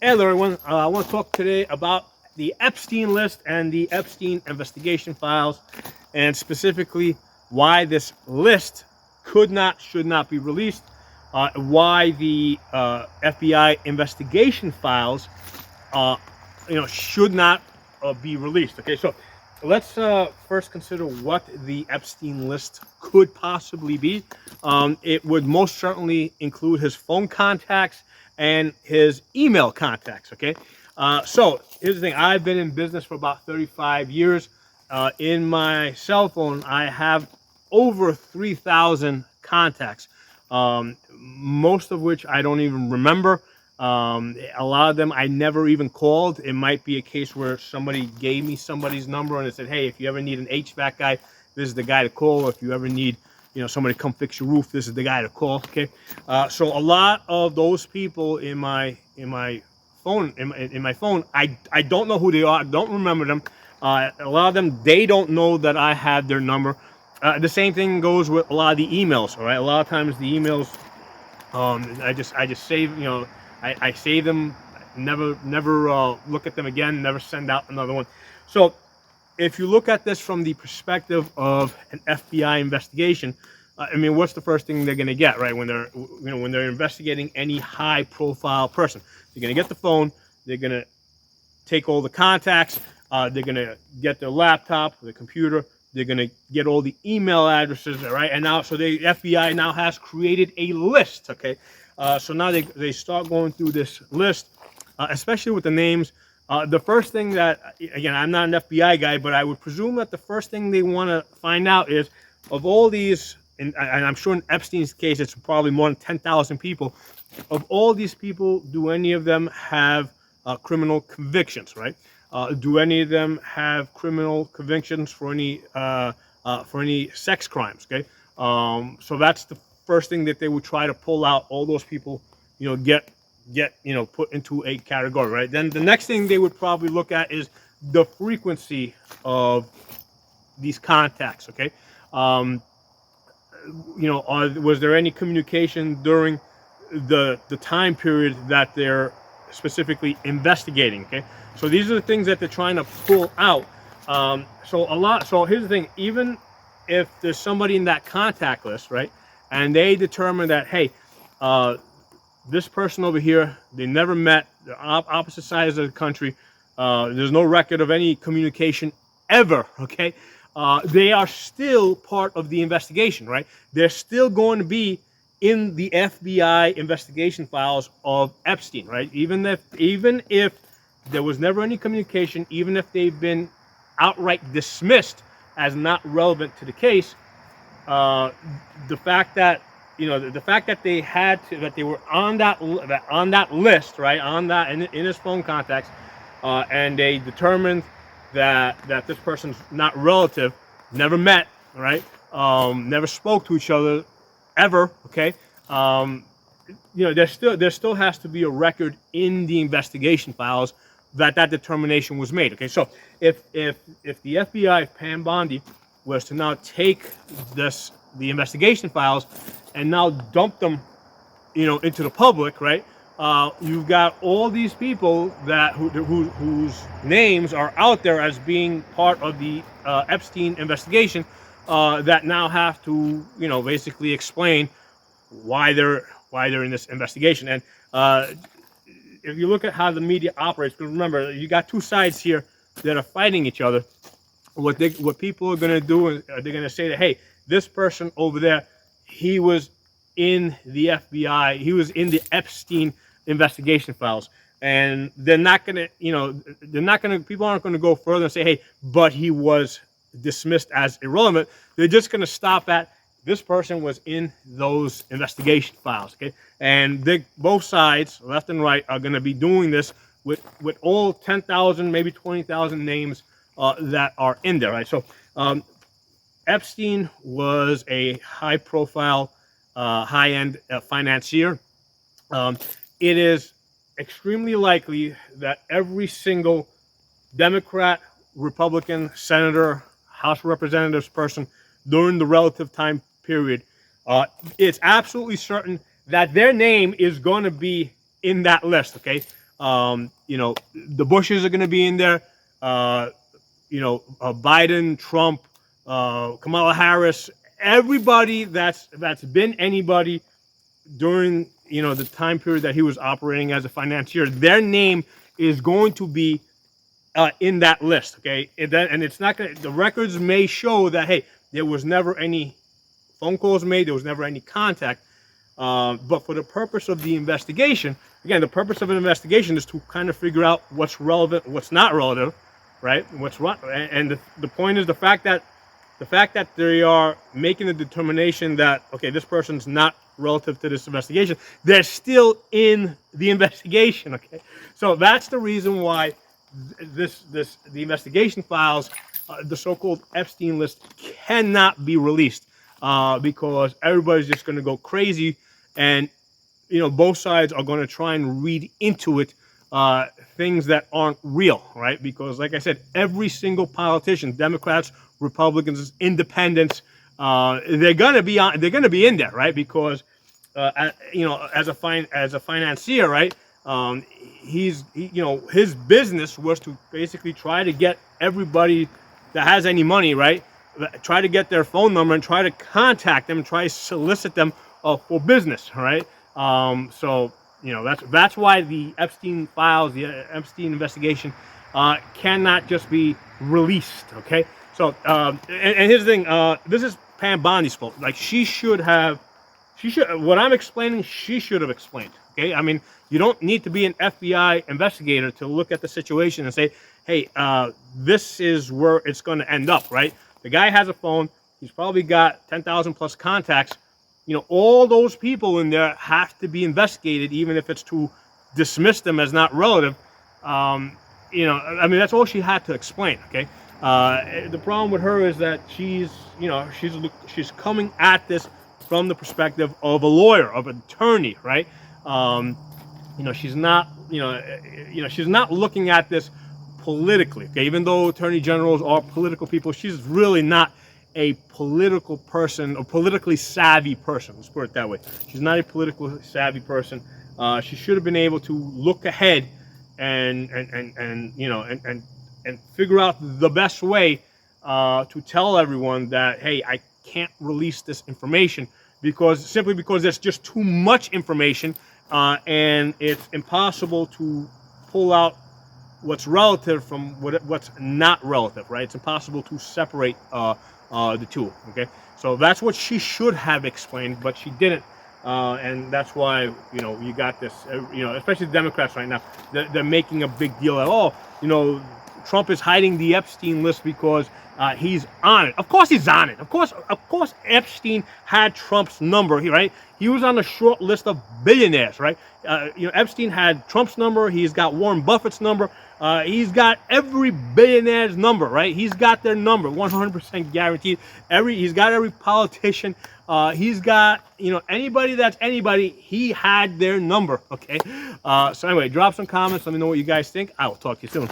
Hello, everyone. I want to talk today about the Epstein list and the Epstein investigation files, and specifically why this list should not be released, why the FBI investigation files, uh, should not be released. Okay, so let's first consider what the Epstein list could possibly be. It would most certainly include his phone contacts and his email contacts. Okay, so here's the thing: I've been in business for about 35 years. In my cell phone, I have over 3,000 contacts, most of which I don't even remember. A lot of them I never even called. It might be a case where somebody gave me somebody's number and it said, "Hey, if you ever need an HVAC guy, this is the guy to call. Or if you ever need, somebody to come fix your roof, this is the guy to call." Okay, so a lot of those people in my phone, in my phone, I don't know who they are. I don't remember them. A lot of them, they don't know that I had their number. The same thing goes with a lot of the emails. All right, a lot of times the emails, I just save, I save them, never look at them again, never send out another one. So if you look at this from the perspective of an FBI investigation, I mean, what's the first thing they're going to get, right? When they're investigating any high-profile person, they're going to get the phone, they're going to take all the contacts, they're going to get their laptop, the computer, they're going to get all the email addresses, right? And now, so the FBI now has created a list, okay? So now they start going through this list, especially with the names. The first thing that, again, I'm not an FBI guy, but I would presume that the first thing they want to find out is, of all these, and I'm sure in Epstein's case, it's probably more than 10,000 people. Of all these people, do any of them have criminal convictions, right? Do any of them have criminal convictions for any sex crimes? Okay, so that's the first thing that they would try to pull out. All those people, get put into a category, right? Then the next thing they would probably look at is the frequency of these contacts. Okay, was there any communication during the time period that they're specifically investigating? Okay, so these are the things that they're trying to pull out. So here's the thing: even if there's somebody in that contact list, right, and they determine that, hey, this person over here, they never met, they're opposite sides of the country, there's no record of any communication ever, okay, they are still part of the investigation, right? They're still going to be in the FBI investigation files of Epstein, right? Even if there was never any communication, even if they've been outright dismissed as not relevant to the case, the fact that they were on that list, right, on that in his phone contacts, and they determined that this person's not relative, never met, right, never spoke to each other ever, okay, there still has to be a record in the investigation files that determination was made. Okay, so if the FBI, if Pam Bondi, was to now take the investigation files and now dump them, into the public, right? You've got all these people whose names are out there as being part of the Epstein investigation, that now have to, basically explain why they're in this investigation. And if you look at how the media operates, because remember, you got two sides here that are fighting each other. What people are going to do is they're going to say that, hey, this person over there, he was in the FBI, he was in the Epstein investigation files, and they're not going to, people aren't going to go further and say, hey, but he was dismissed as irrelevant. They're just going to stop at, this person was in those investigation files, okay? And both sides, left and right, are going to be doing this with all 10,000, maybe 20,000 names that are in there, right? So Epstein was a high-profile, high-end financier. It is extremely likely that every single Democrat, Republican, senator, House of Representatives person during the relative time period, it's absolutely certain that their name is going to be in that list, okay? You know, the Bushes are going to be in there. Biden, Trump, Kamala Harris, everybody that's been anybody during the time period that he was operating as a financier, their name is going to be in that list. Okay, and it's not going. The records may show that, hey, there was never any phone calls made, there was never any contact. But for the purpose of the investigation, again, the purpose of an investigation is to kind of figure out what's relevant, what's not relevant, right? What's right, and the point is the fact that they are making a determination that, okay, this person's not relative to this investigation, they're still in the investigation. Okay, so that's the reason why the investigation files, the so-called Epstein list, cannot be released, because everybody's just going to go crazy, and both sides are going to try and read into it things that aren't real, right? Because, like I said, every single politician, Democrats, Republicans, Independents, they're going to be in there, right? Because as a financier, right? His business was to basically try to get everybody that has any money, right? Try to get their phone number and try to contact them and try to solicit them for business, right? So that's why the Epstein files, the Epstein investigation, cannot just be released. Okay. So and here's the thing. This is Pam Bondi's fault. Like, what I'm explaining, she should have explained. Okay. I mean, you don't need to be an FBI investigator to look at the situation and say, hey, this is where it's going to end up, right? The guy has a phone. He's probably got 10,000 plus contacts. All those people in there have to be investigated, even if it's to dismiss them as not relative. I mean, that's all she had to explain. Okay. The problem with her is that she's coming at this from the perspective of a lawyer, of an attorney, right? She's not, she's not looking at this politically. Okay, even though attorney generals are political people, she's really not a political person, or politically savvy person. Let's put it that way. She's not a politically savvy person. She should have been able to look ahead and figure out the best way to tell everyone that, hey, I can't release this information simply because there's just too much information, and it's impossible to pull out what's relative from what's not relative, right? It's impossible to separate the two. Okay, so that's what she should have explained, but she didn't, and that's why you got this. Especially the Democrats right now, they're making a big deal at all. Trump is hiding the Epstein list because he's on it. Of course he's on it. Of course Epstein had Trump's number, right? He was on the short list of billionaires, right? Epstein had Trump's number. He's got Warren Buffett's number. He's got every billionaire's number, right? He's got their number, 100% guaranteed. He's got every politician. He's got, anybody that's anybody, he had their number, okay? So anyway, drop some comments. Let me know what you guys think. I will talk to you soon.